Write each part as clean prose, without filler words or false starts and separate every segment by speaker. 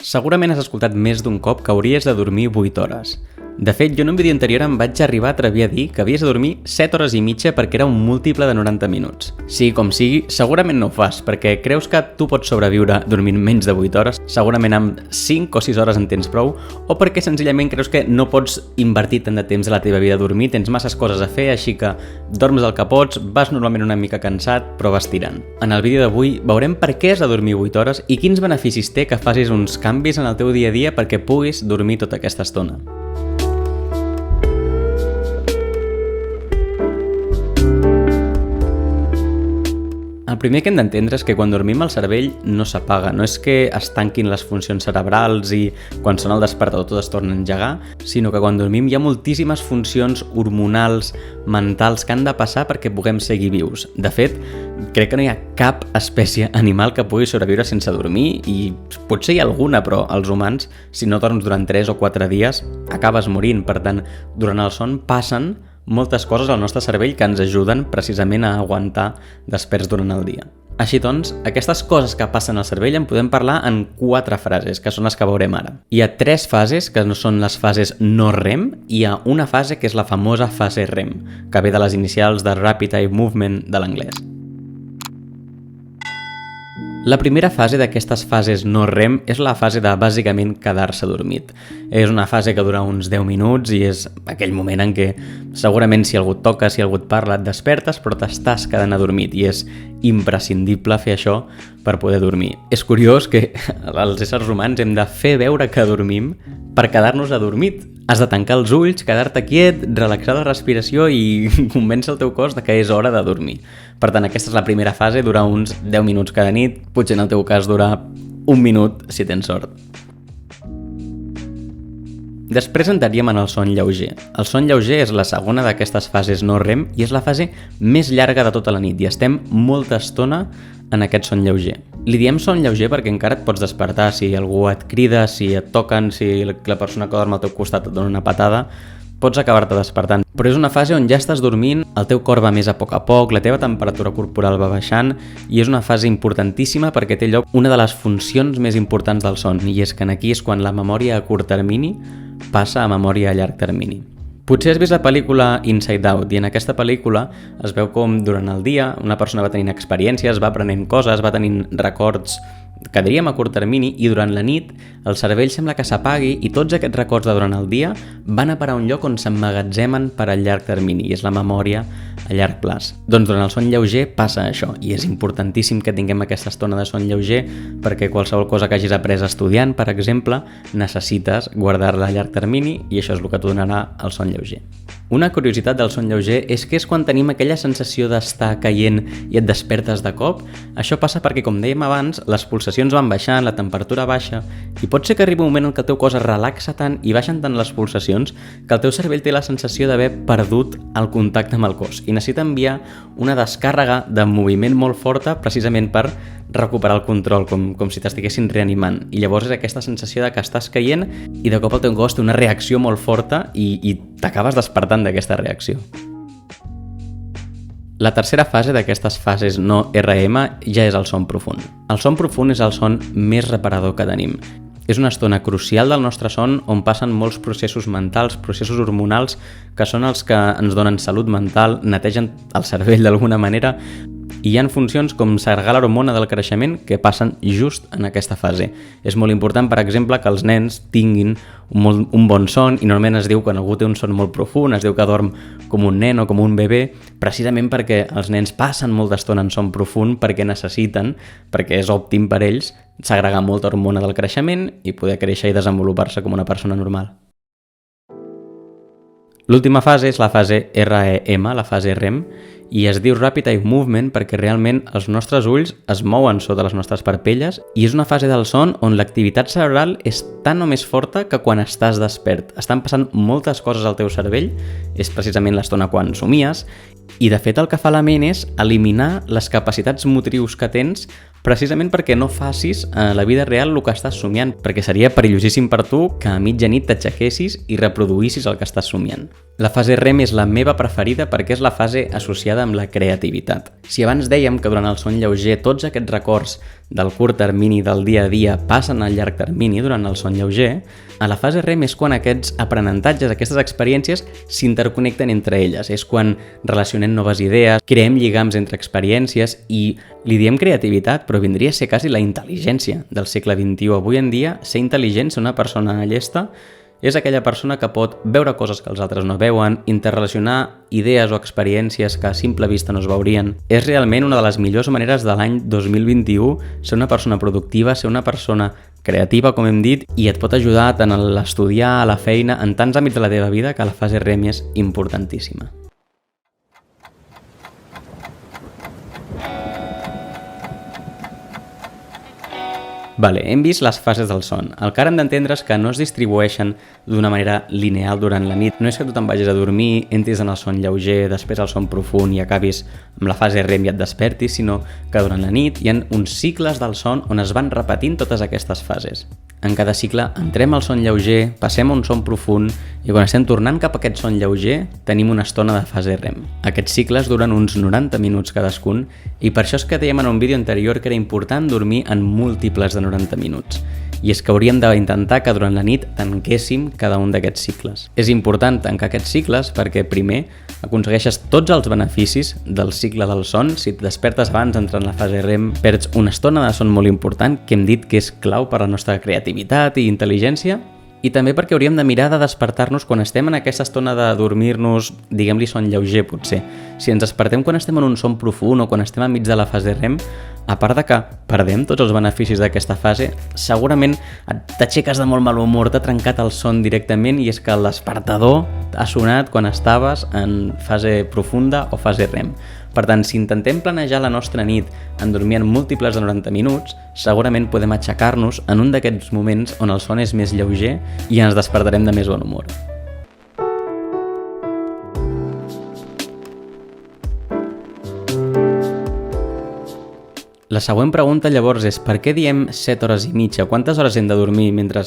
Speaker 1: Segurament has escoltat més d'un cop que hauries de dormir 8 hores. De fet, jo en un vídeo anterior em vaig arribar a atrevir a dir que havies de dormir 7 hores i mitja perquè era un múltiple de 90 minuts. Sigui com sigui, segurament no ho fas, perquè creus que tu pots sobreviure dormint menys de 8 hores, segurament amb 5 o 6 hores en tens prou, o perquè senzillament creus que no pots invertir tant de temps a la teva vida a dormir, tens masses coses a fer, així que dorms el que pots, vas normalment una mica cansat, però vas tirant. En el vídeo d'avui veurem per què has de dormir 8 hores i quins beneficis té que facis uns canvis en el teu dia a dia perquè puguis dormir tota aquesta estona. El primer que hem d'entendre és que quan dormim el cervell no s'apaga, no és que es tanquin les funcions cerebrals i quan sona el despertador tot es torna a engegar, sinó que quan dormim hi ha moltíssimes funcions hormonals, mentals que han de passar perquè puguem seguir vius. De fet, crec que no hi ha cap espècie animal que pugui sobreviure sense dormir i potser hi ha alguna, però els humans, si no dorms durant 3 o 4 dies, acabes morint. Per tant, durant el son passen moltes coses al nostre cervell que ens ajuden precisament a aguantar desperts durant el dia. Així doncs, aquestes coses que passen al cervell en podem parlar en 4 frases, que són les que veurem ara. Hi ha 3 fases, que no són les fases no REM, i hi ha una fase que és la famosa fase REM, que ve de les inicials de Rapid Eye Movement de l'anglès. La primera fase d'aquestes fases no REM és la fase de bàsicament quedar-se dormit. És una fase que dura uns 10 minuts i és aquell moment en què segurament si algú et toca, si algú et parla, et despertes però t'estàs quedant adormit i és imprescindible fer això per poder dormir. És curiós que els éssers humans hem de fer veure que dormim per quedar-nos adormit. Has de tancar els ulls, quedar-te quiet, relaxar la respiració i convèncer el teu cos de que és hora de dormir. Per tant, aquesta és la primera fase, dura uns 10 minuts cada nit, potser en el teu cas dura 1 minut si tens sort. Després entraríem en el son lleuger. El son lleuger és la segona d'aquestes fases no REM i és la fase més llarga de tota la nit i estem molta estona en aquest son lleuger. Li diem son lleuger perquè encara et pots despertar si algú et crida, si et toquen, si la persona que dorm al teu costat et dona una patada, pots acabar-te despertant. Però és una fase on ja estàs dormint, el teu cor va més a poc, la teva temperatura corporal va baixant i és una fase importantíssima perquè té lloc una de les funcions més importants del son i és que aquí és quan la memòria a curt termini passa a memòria a llarg termini. Potser has vist la pel·lícula Inside Out i en aquesta pel·lícula es veu com durant el dia una persona va tenint experiències, va aprenent coses, va tenint records que diríem a curt termini i durant la nit el cervell sembla que s'apagui i tots aquests records de durant el dia van a parar a un lloc on s'emmagatzemen per a llarg termini i és la memòria a llarg plaç. Doncs durant el son lleuger passa això i és importantíssim que tinguem aquesta estona de son lleuger perquè qualsevol cosa que hagis après estudiant, per exemple, necessites guardar-la a llarg termini i això és el que t'ho donarà el son lleuger. Una curiositat del son lleuger és que és quan tenim aquella sensació d'estar caient i et despertes de cop. Això passa perquè, com dèiem abans, les pulsacions van baixant, la temperatura baixa i pot ser que arribi un moment en què el teu cos es relaxa tant i baixen tant les pulsacions que el teu cervell té la sensació d'haver perdut el contacte amb el cos i necessita enviar una descàrrega de moviment molt forta precisament per recuperar el control, com si t'estiguessin reanimant. I llavors és aquesta sensació de que estàs caient i de cop el teu cos té una reacció molt forta i t'acabes despertant d'aquesta reacció. La tercera fase d'aquestes fases no REM ja és el son profund. El son profund és el son més reparador que tenim. És una estona crucial del nostre son on passen molts processos mentals, processos hormonals, que són els que ens donen salut mental, netegen el cervell d'alguna manera, i hi ha funcions com segregar l'hormona del creixement que passen just en aquesta fase. És molt important, per exemple, que els nens tinguin un bon son i normalment es diu que quan algú té un son molt profund, es diu que dorm com un nen o com un bebè, precisament perquè els nens passen molta estona en son profund perquè necessiten, perquè és òptim per ells, segregar molta hormona del creixement i poder créixer i desenvolupar-se com una persona normal. L'última fase és la fase REM, la fase REM, i es diu Rapid Eye Movement perquè realment els nostres ulls es mouen sota les nostres parpelles i és una fase del son on l'activitat cerebral és tan o més forta que quan estàs despert. Estan passant moltes coses al teu cervell, és precisament l'estona quan somies, i de fet el que fa la ment és eliminar les capacitats motrius que tens precisament perquè no facis a la vida real el que estàs somiant, perquè seria perillosíssim per tu que a mitjanit t'aixequessis i reproduïssis el que estàs somiant. La fase REM és la meva preferida perquè és la fase associada amb la creativitat. Si abans dèiem que durant el son lleuger tots aquests records del curt termini del dia a dia passen al llarg termini durant el son lleuger, a la fase REM és quan aquests aprenentatges, aquestes experiències s'interconnecten entre elles. És quan relacionem noves idees, creem lligams entre experiències i li diem creativitat, però vindria a ser quasi la intel·ligència del segle XXI. Avui en dia, ser intel·ligent, ser una persona llesta, és aquella persona que pot veure coses que els altres no veuen, interrelacionar idees o experiències que a simple vista no es veurien. És realment una de les millors maneres de l'any 2021 ser una persona productiva, ser una persona creativa, com hem dit, i et pot ajudar tant a l'estudiar, a la feina, en tants àmbits de la teva vida que la fase REM és importantíssima. Vale, hem vist les fases del son. El que ara hem d'entendre és que no es distribueixen d'una manera lineal durant la nit. No és que tu te'n vagis a dormir, entris en el son lleuger, després al son profund i acabis amb la fase REM i et despertis, sinó que durant la nit hi ha uns cicles del son on es van repetint totes aquestes fases. En cada cicle entrem al son lleuger, passem a un son profund i quan estem tornant cap a aquest son lleuger tenim una estona de fase REM. Aquests cicles duren uns 90 minuts cadascun i per això és que dèiem en un vídeo anterior que era important dormir en múltiples de 90 minuts. I és que hauríem d'intentar que durant la nit tanquéssim cada un d'aquests cicles. És important tancar aquests cicles perquè primer aconsegueixes tots els beneficis del cicle del son. Si et despertes abans d'entrar en la fase REM, perds una estona de son molt important que hem dit que és clau per a la nostra creativitat i intel·ligència. I també perquè hauríem de mirar de despertar-nos quan estem en aquesta estona de dormir-nos, diguem-li son lleuger potser. Si ens despertem quan estem en un son profund o quan estem enmig de la fase REM, a part de que perdem tots els beneficis d'aquesta fase, segurament t'aixeques de molt mal humor, t'ha trencat el son directament i és que el despertador ha sonat quan estaves en fase profunda o fase REM. Per tant, si intentem planejar la nostra nit en dormir en múltiples de 90 minuts, segurament podem aixecar-nos en un d'aquests moments on el son és més lleuger i ens despertarem de més bon humor. La següent pregunta llavors és per què diem 7 hores i mitja? Quantes hores hem de dormir mentre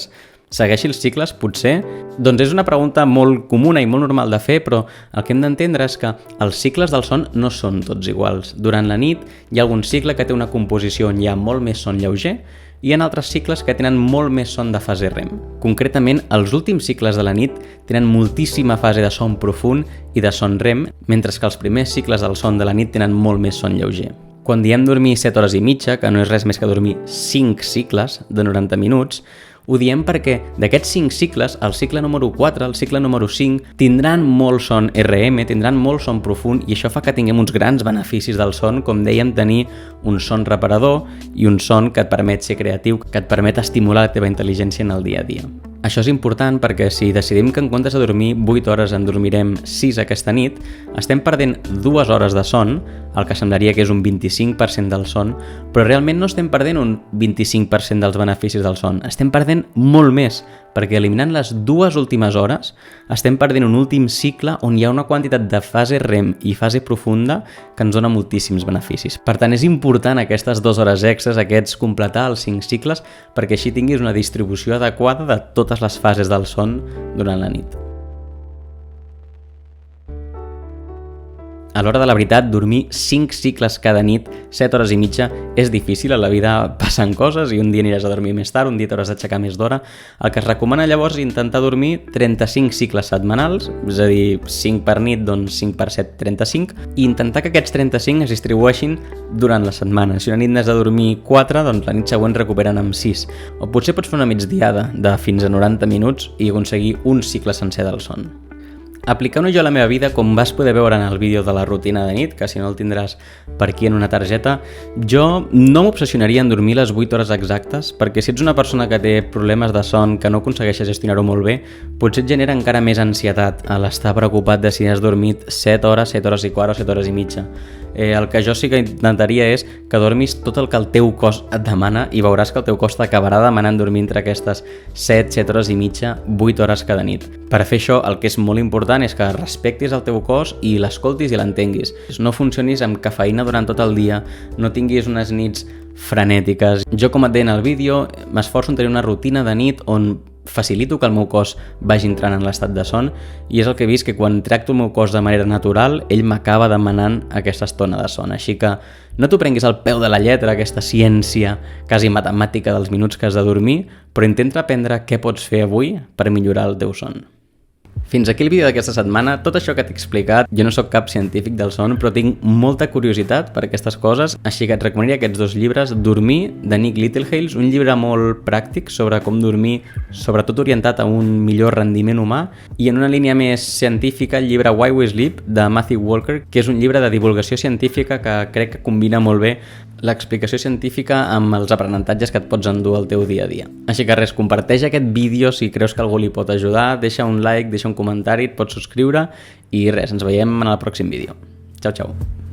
Speaker 1: segueixi els cicles, potser? Doncs és una pregunta molt comuna i molt normal de fer, però el que hem d'entendre és que els cicles del son no són tots iguals. Durant la nit hi ha algun cicle que té una composició on hi ha molt més son lleuger i hi ha altres cicles que tenen molt més son de fase REM. Concretament, els últims cicles de la nit tenen moltíssima fase de son profund i de son REM, mentre que els primers cicles del son de la nit tenen molt més son lleuger. Quan diem dormir 7 hores i mitja, que no és res més que dormir 5 cicles de 90 minuts, ho diem perquè d'aquests 5 cicles, el cicle número 4, el cicle número 5, tindran molt son REM, tindran molt son profund i això fa que tinguem uns grans beneficis del son, com dèiem, tenir un son reparador i un son que et permet ser creatiu, que et permet estimular la teva intel·ligència en el dia a dia. Això és important perquè si decidim que en comptes de dormir 8 hores en dormirem 6 aquesta nit, estem perdent 2 hores de son, el que semblaria que és un 25% del son, però realment no estem perdent un 25% dels beneficis del son, estem perdent molt més, perquè eliminant les 2 últimes hores estem perdent un últim cicle on hi ha una quantitat de fase REM i fase profunda que ens dona moltíssims beneficis. Per tant, és important aquestes 2 hores extres, aquests completar els 5 cicles, perquè així tinguis una distribució adequada de totes les fases del son durant la nit. A l'hora de la veritat, dormir 5 cicles cada nit, 7 hores i mitja, és difícil. A la vida passen coses i un dia aniràs a dormir més tard, un dia t'hauràs d'aixecar més d'hora. El que es recomana llavors és intentar dormir 35 cicles setmanals, és a dir, 5 per nit, doncs 5 per 7, 35, i intentar que aquests 35 es distribueixin durant la setmana. Si una nit n'has de dormir 4, doncs la nit següent recuperen amb 6. O potser pots fer una migdiada de fins a 90 minuts i aconseguir un cicle sencer del son. Aplicant-ho jo a la meva vida, com vas poder veure en el vídeo de la rutina de nit, que si no el tindràs per aquí en una targeta, jo no m'obsessionaria en dormir les 8 hores exactes, perquè si ets una persona que té problemes de son, que no aconsegueixes gestionar-ho molt bé, potser et genera encara més ansietat a l'estar preocupat de si has dormit 7 hores, 7 hores i quart o 7 hores i mitja. El que jo sí que intentaria és que dormis tot el que el teu cos et demana i veuràs que el teu cos t'acabarà demanant dormir entre aquestes 7 hores i mitja, 8 hores cada nit. Per fer això, el que és molt important és que respectis el teu cos i l'escoltis i l'entenguis. No funcionis amb cafeïna durant tot el dia, no tinguis unes nits frenètiques. Jo, com et deia en el vídeo, m'esforço en tenir una rutina de nit on facilito que el meu cos vagi entrant en l'estat de son i és el que he vist que quan tracto el meu cos de manera natural, ell m'acaba demanant aquesta estona de son. Així que no t'ho prenguis al peu de la lletra, aquesta ciència quasi matemàtica dels minuts que has de dormir, però intenta aprendre què pots fer avui per millorar el teu son. Fins aquí el vídeo d'aquesta setmana. Tot això que t'he explicat, jo no sóc cap científic del son, però tinc molta curiositat per aquestes coses, així que et recomanaria aquests 2 llibres. Dormir, de Nick Littlehales, un llibre molt pràctic sobre com dormir, sobretot orientat a un millor rendiment humà, i en una línia més científica, el llibre Why We Sleep, de Matthew Walker, que és un llibre de divulgació científica que crec que combina molt bé l'explicació científica amb els aprenentatges que et pots endur al teu dia a dia. Així que res, comparteix aquest vídeo si creus que algú li pot ajudar, deixa un like, deixa un comentari, et pots subscriure i res, ens veiem en el pròxim vídeo. Ciao, ciao.